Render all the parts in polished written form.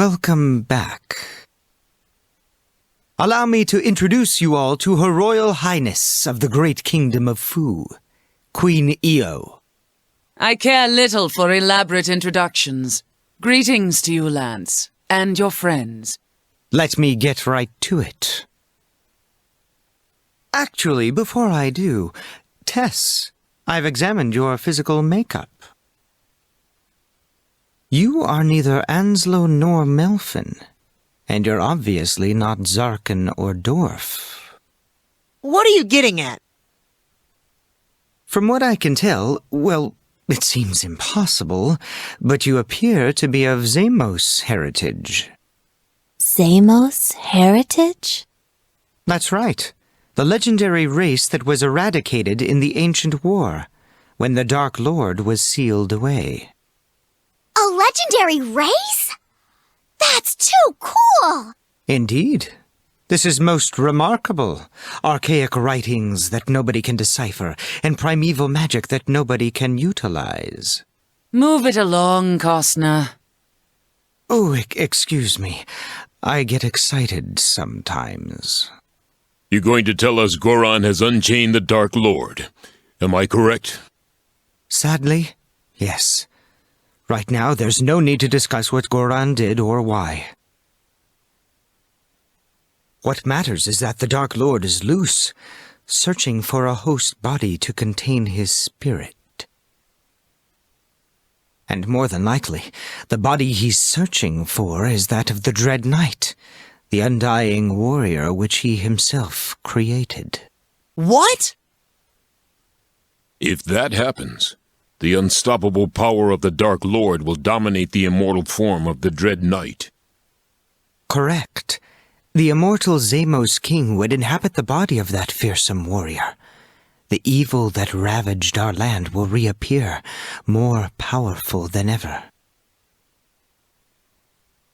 Welcome back. Allow me to introduce you all to Her Royal Highness of the Great Kingdom of Fu, Queen Io. I care little for elaborate introductions. Greetings to you, Lance, and your friends. Let me get right to it. Actually, before I do, Tess, I've examined your physical makeup. You are neither Anslo nor Melfin, and you're obviously not Zarkin or Dorf. What are you getting at? From what I can tell, well, it seems impossible, but you appear to be of Zamos heritage. Zamos heritage? That's right. The legendary race that was eradicated in the ancient war, when the Dark Lord was sealed away. A legendary race? That's too cool! Indeed. This is most remarkable. Archaic writings that nobody can decipher, and primeval magic that nobody can utilize. Move it along, Costner. Oh, excuse me. I get excited sometimes. You're going to tell us Goron has unchained the Dark Lord. Am I correct? Sadly, yes. Right now, there's no need to discuss what Goron did or why. What matters is that the Dark Lord is loose, searching for a host body to contain his spirit. And more than likely, the body he's searching for is that of the Dread Knight, the undying warrior which he himself created. What? If that happens, the unstoppable power of the Dark Lord will dominate the immortal form of the Dread Knight. Correct. The immortal Zamos king would inhabit the body of that fearsome warrior. The evil that ravaged our land will reappear, more powerful than ever.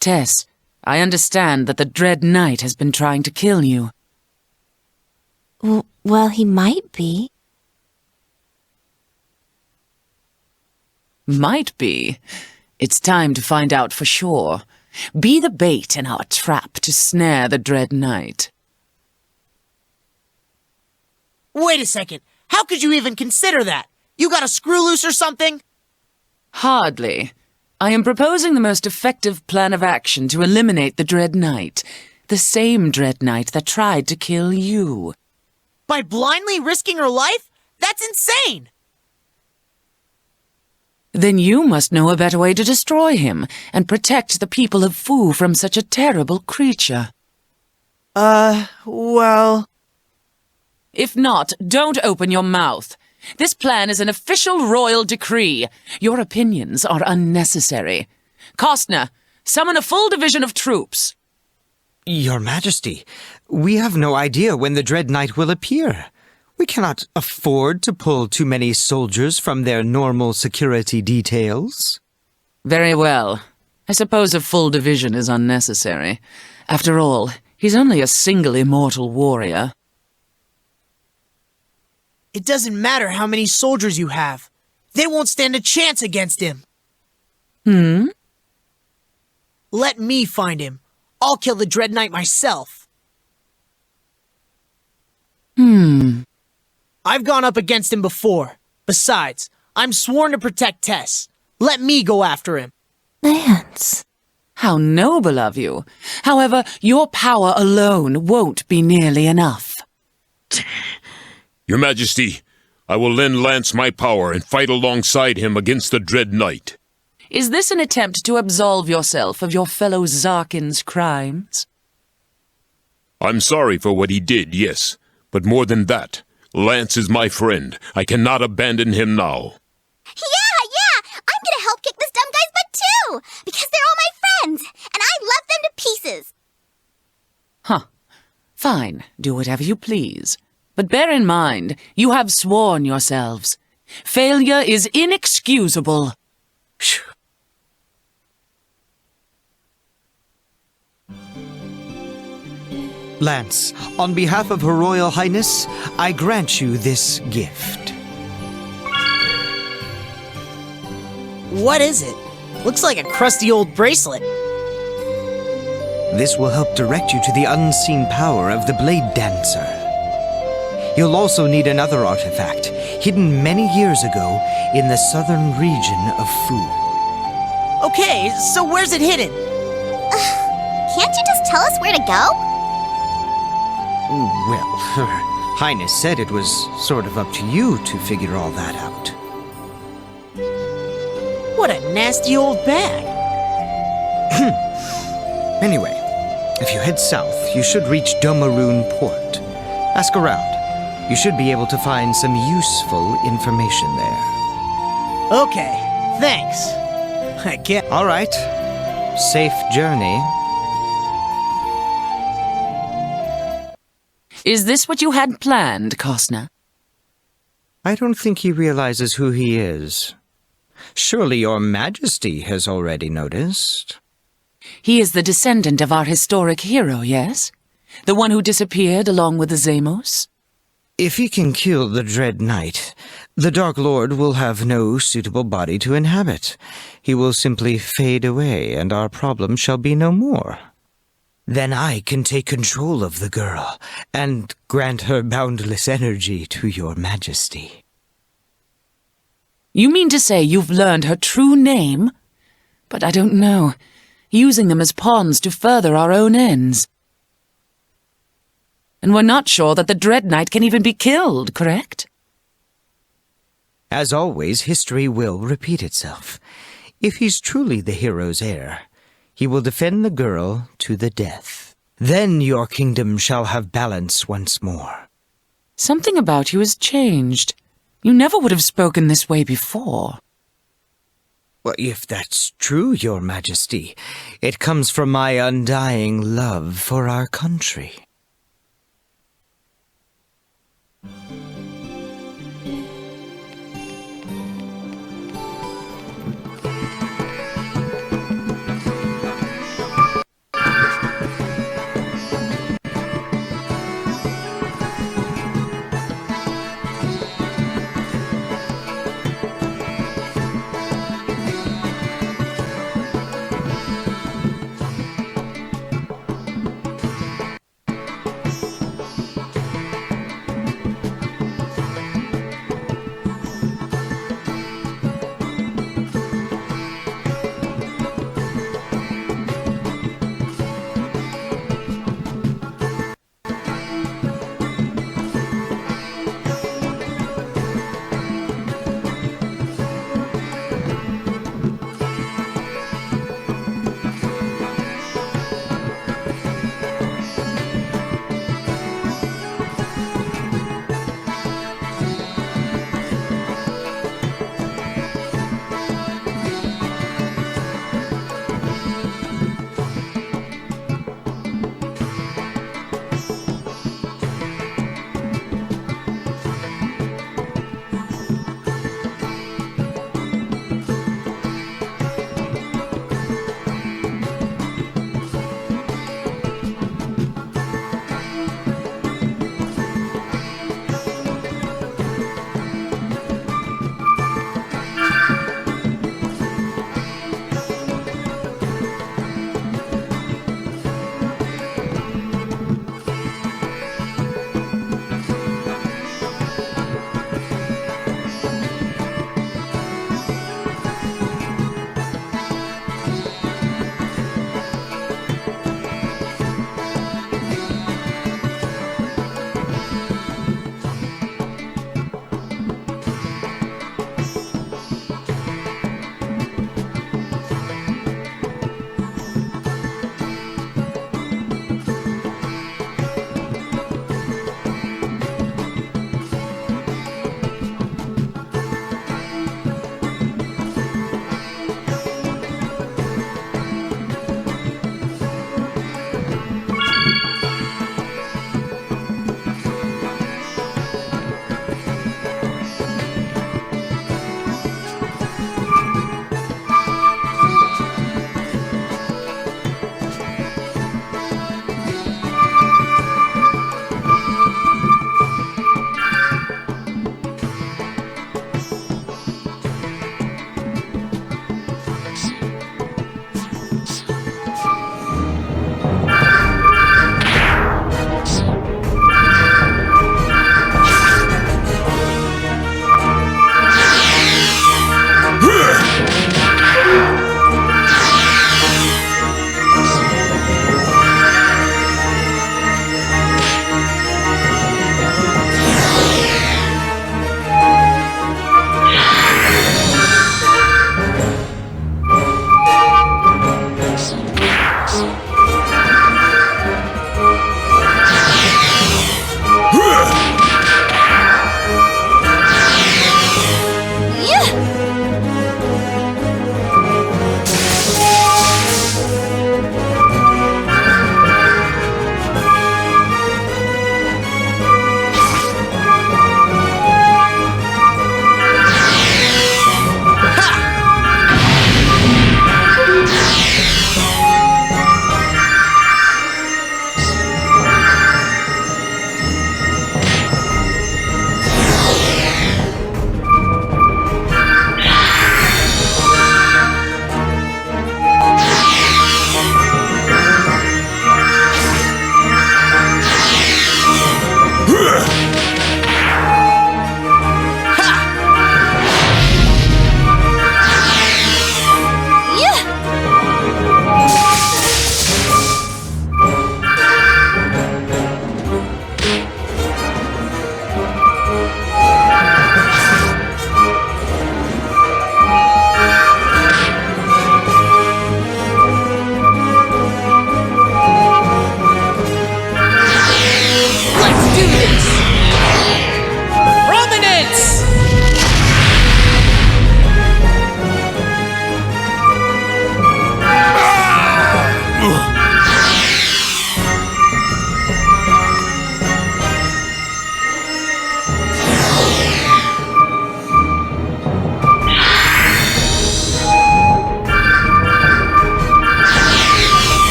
Tess, I understand that the Dread Knight has been trying to kill you. Well, he might be. Might be. It's time to find out for sure. Be the bait in our trap to snare the Dread Knight. Wait a second. How could you even consider that? You got a screw loose or something? Hardly. I am proposing the most effective plan of action to eliminate the Dread Knight. The same Dread Knight that tried to kill you. By blindly risking her life? That's insane! Then you must know a better way to destroy him and protect the people of Fu from such a terrible creature. Well... If not, don't open your mouth. This plan is an official royal decree. Your opinions are unnecessary. Costner, summon a full division of troops. Your Majesty, we have no idea when the Dread Knight will appear. We cannot afford to pull too many soldiers from their normal security details. Very well. I suppose a full division is unnecessary. After all, he's only a single immortal warrior. It doesn't matter how many soldiers you have. They won't stand a chance against him. Let me find him. I'll kill the Dread Knight myself. I've gone up against him before. Besides, I'm sworn to protect Tess. Let me go after him. Lance. How noble of you. However, your power alone won't be nearly enough. Your Majesty, I will lend Lance my power and fight alongside him against the Dread Knight. Is this an attempt to absolve yourself of your fellow Zarkin's crimes? I'm sorry for what he did, yes. But more than that, Lance is my friend. I cannot abandon him now. Yeah! I'm gonna help kick this dumb guy's butt too! Because they're all my friends! And I love them to pieces! Huh. Fine. Do whatever you please. But bear in mind, you have sworn yourselves. Failure is inexcusable. Shh. Lance, on behalf of Her Royal Highness, I grant you this gift. What is it? Looks like a crusty old bracelet. This will help direct you to the unseen power of the bladedancer. You'll also need another artifact, hidden many years ago in the southern region of Fu. Okay, so where's it hidden? Can't you just tell us where to go? Well, Her Highness said it was sort of up to you to figure all that out. What a nasty old bag. Anyway, if you head south, you should reach Domaroon Port. Ask around. You should be able to find some useful information there. Okay, thanks. I guess. All right. Safe journey. Is this what you had planned, Costner? I don't think he realizes who he is. Surely your Majesty has already noticed. He is the descendant of our historic hero, yes? The one who disappeared along with the Zamos? If he can kill the Dread Knight, the Dark Lord will have no suitable body to inhabit. He will simply fade away, and our problem shall be no more. Then I can take control of the girl, and grant her boundless energy to your Majesty. You mean to say you've learned her true name? But I don't know. Using them as pawns to further our own ends. And we're not sure that the Dread Knight can even be killed, correct? As always, history will repeat itself. If he's truly the hero's heir, he will defend the girl to the death. Then your kingdom shall have balance once more. Something about you has changed. You never would have spoken this way before. Well, if that's true, your Majesty, it comes from my undying love for our country. Let's do this!